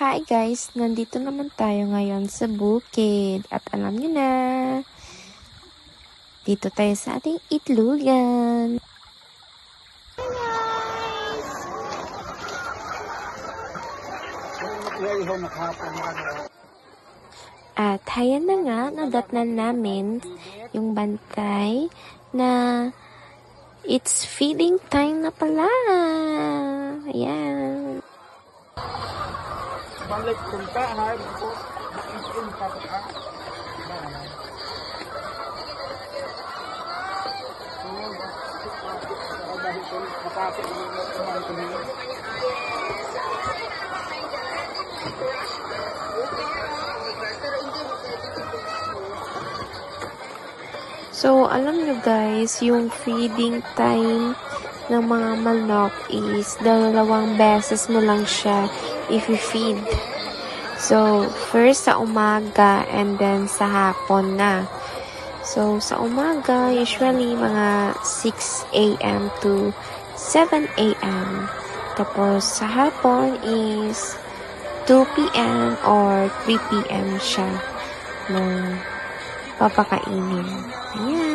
Hi guys! Nandito naman tayo ngayon sa bukid. At alam nyo na, dito tayo sa ating itlogan. At hayan na nga, nadatnan namin yung bantay na it's feeding time na pala. Ayan. Balik punta ha ko punta ka So, alam nyo guys, yung feeding time ng mga manok is 2 beses mo lang siya i-feed. So, first sa umaga and then sa hapon na. So, sa umaga, usually mga 6 a.m. to 7 a.m. Tapos, sa hapon is 2 p.m. or 3 p.m. siya na papakainin. Ayan.